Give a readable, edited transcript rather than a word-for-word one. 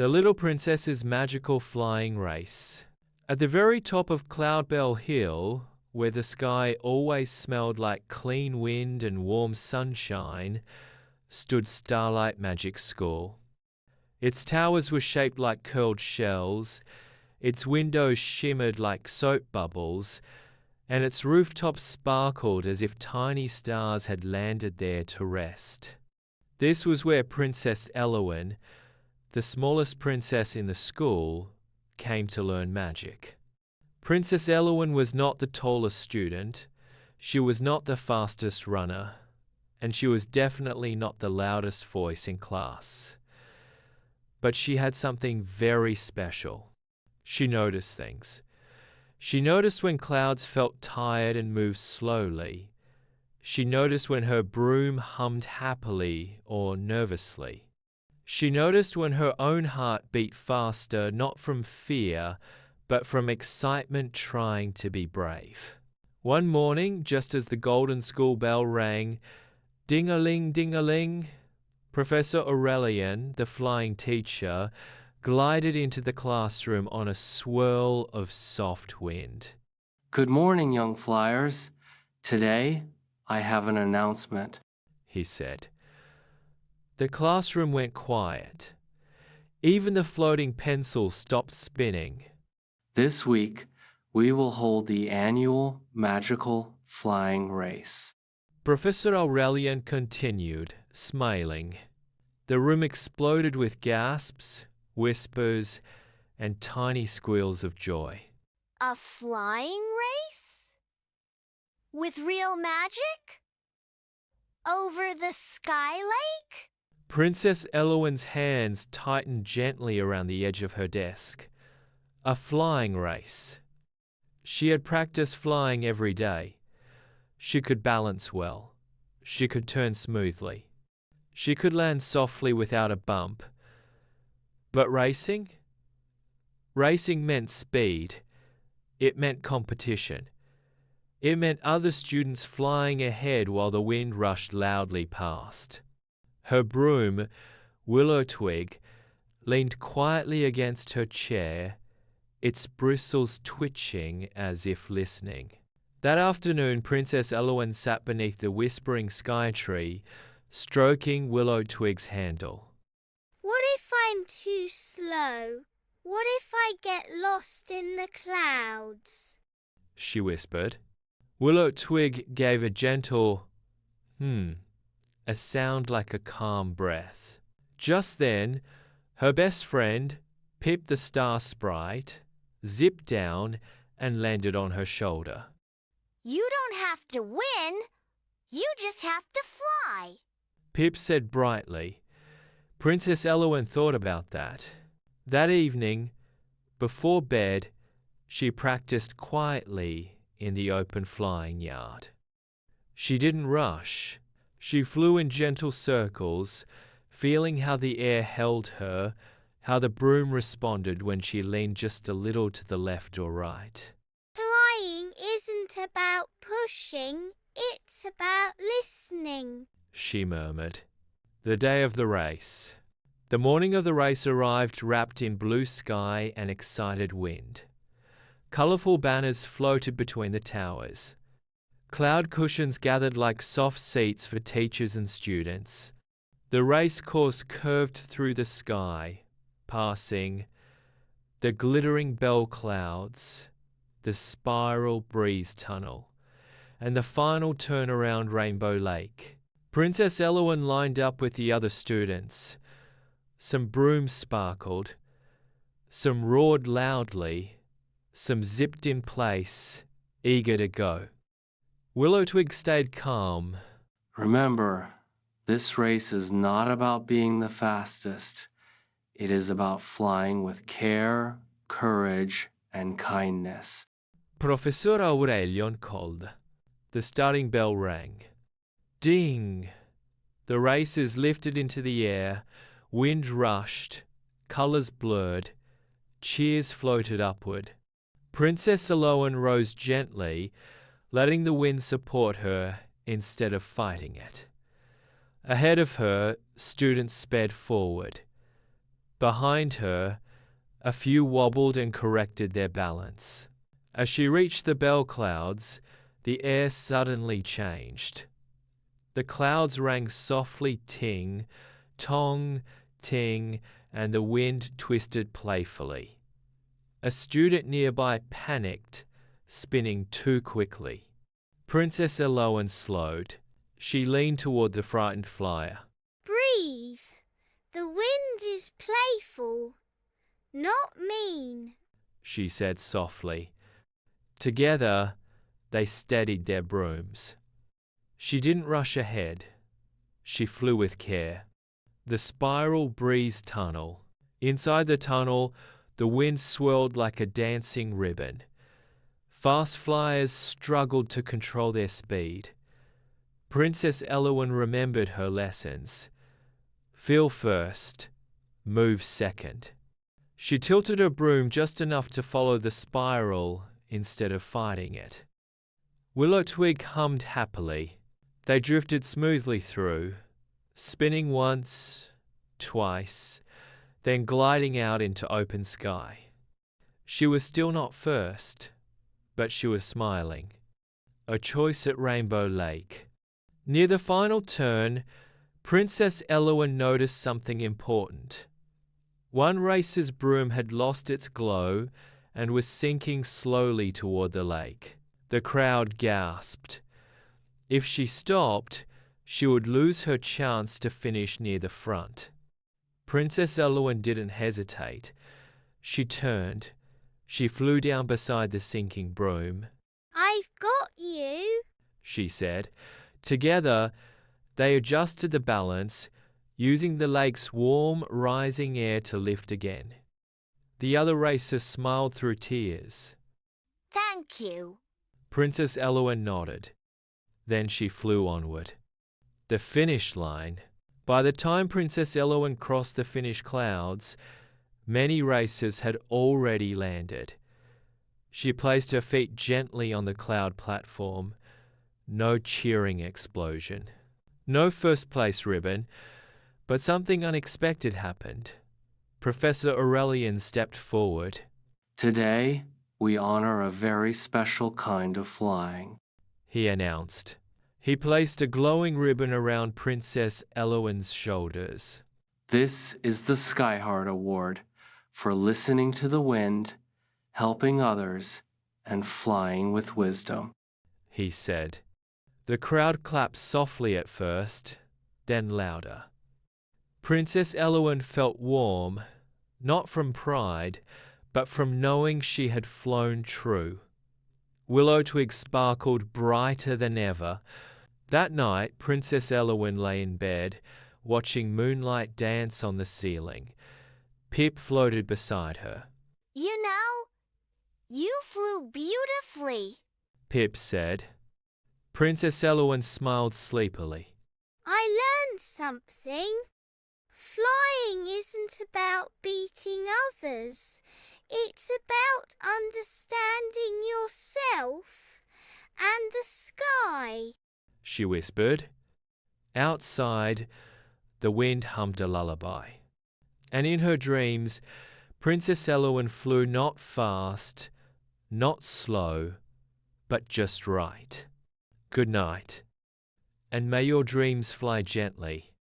The Little Princess's Magical Flying Race. At the very top of Cloudbell Hill, where the sky always smelled like clean wind and warm sunshine, stood Starlight Magic School. Its towers were shaped like curled shells, its windows shimmered like soap bubbles, and its rooftops sparkled as if tiny stars had landed there to rest. This was where Princess Elowen, the smallest princess in the school, came to learn magic. Princess Elowen was not the tallest student, she was not the fastest runner, and she was definitely not the loudest voice in class. But she had something very special. She noticed things. She noticed when clouds felt tired and moved slowly. She noticed when her broom hummed happily or nervously. She noticed when her own heart beat faster, not from fear, but from excitement trying to be brave. One morning, just as the golden school bell rang, ding-a-ling, ding-a-ling, Professor Aurelian, the flying teacher, glided into the classroom on a swirl of soft wind. Good morning, young flyers. Today, I have an announcement, he said. The classroom went quiet. Even the floating pencils stopped spinning. This week, we will hold the annual magical flying race. Professor Aurelian continued, smiling. The room exploded with gasps, whispers, and tiny squeals of joy. A flying race? With real magic? Over the Sky Lake? Princess Elowen's hands tightened gently around the edge of her desk. A flying race. She had practiced flying every day. She could balance well. She could turn smoothly. She could land softly without a bump. But racing? Racing meant speed. It meant competition. It meant other students flying ahead while the wind rushed loudly past. Her broom, Willow Twig, leaned quietly against her chair, its bristles twitching as if listening. That afternoon, Princess Elowen sat beneath the whispering sky tree, stroking Willow Twig's handle. What if I'm too slow? What if I get lost in the clouds? She whispered. Willow Twig gave a gentle, a sound like a calm breath. Just then, her best friend, Pip the Star Sprite, zipped down and landed on her shoulder. You don't have to win. You just have to fly, Pip said brightly. Princess Elowen thought about that. That evening, before bed, she practiced quietly in the open flying yard. She didn't rush. She flew in gentle circles, feeling how the air held her, how the broom responded when she leaned just a little to the left or right. Flying isn't about pushing, it's about listening, she murmured. The day of the race. The morning of the race arrived wrapped in blue sky and excited wind. Colourful banners floated between the towers. Cloud cushions gathered like soft seats for teachers and students. The race course curved through the sky, passing the glittering bell clouds, the spiral breeze tunnel, and the final turn around Rainbow Lake. Princess Elowen lined up with the other students. Some brooms sparkled, some roared loudly, some zipped in place, eager to go. Willow Twig stayed calm. Remember, this race is not about being the fastest. It is about flying with care, courage, and kindness. Professor Aurelian called. The starting bell rang. Ding! The racers lifted into the air, wind rushed, colors blurred, cheers floated upward. Princess Elowen rose gently, letting the wind support her instead of fighting it. Ahead of her, students sped forward. Behind her, a few wobbled and corrected their balance. As she reached the bell clouds, the air suddenly changed. The clouds rang softly ting, tong, ting, and the wind twisted playfully. A student nearby panicked, spinning too quickly. Princess Elowen slowed. She leaned toward the frightened flyer. Breathe. The wind is playful, not mean, she said softly. Together, they steadied their brooms. She didn't rush ahead. She flew with care. The spiral breeze tunnel. Inside the tunnel, the wind swirled like a dancing ribbon. Fast flyers struggled to control their speed. Princess Elowen remembered her lessons. Feel first, move second. She tilted her broom just enough to follow the spiral instead of fighting it. Willow Twig hummed happily. They drifted smoothly through, spinning once, twice, then gliding out into open sky. She was still not first, but she was smiling. A choice at Rainbow Lake. Near the final turn, Princess Elowen noticed something important. One racer's broom had lost its glow and was sinking slowly toward the lake. The crowd gasped. If she stopped, she would lose her chance to finish near the front. Princess Elowen didn't hesitate. She turned. She flew down beside the sinking broom. I've got you, she said. Together, they adjusted the balance, using the lake's warm, rising air to lift again. The other racer smiled through tears. Thank you. Princess Elowen nodded. Then she flew onward. The finish line. By the time Princess Elowen crossed the finish clouds, many racers had already landed. She placed her feet gently on the cloud platform. No cheering explosion. No first place ribbon, but something unexpected happened. Professor Aurelian stepped forward. Today, we honor a very special kind of flying, he announced. He placed a glowing ribbon around Princess Elowen's shoulders. This is the Skyheart Award for listening to the wind, helping others, and flying with wisdom, he said. The crowd clapped softly at first, then louder. Princess Elowen felt warm, not from pride, but from knowing she had flown true. Willow Twig sparkled brighter than ever. That night, Princess Elowen lay in bed, watching moonlight dance on the ceiling. Pip floated beside her. You know, you flew beautifully, Pip said. Princess Elowen smiled sleepily. I learned something. Flying isn't about beating others. It's about understanding yourself and the sky, she whispered. Outside, the wind hummed a lullaby. And in her dreams, Princess Elowen flew not fast, not slow, but just right. Good night, and may your dreams fly gently.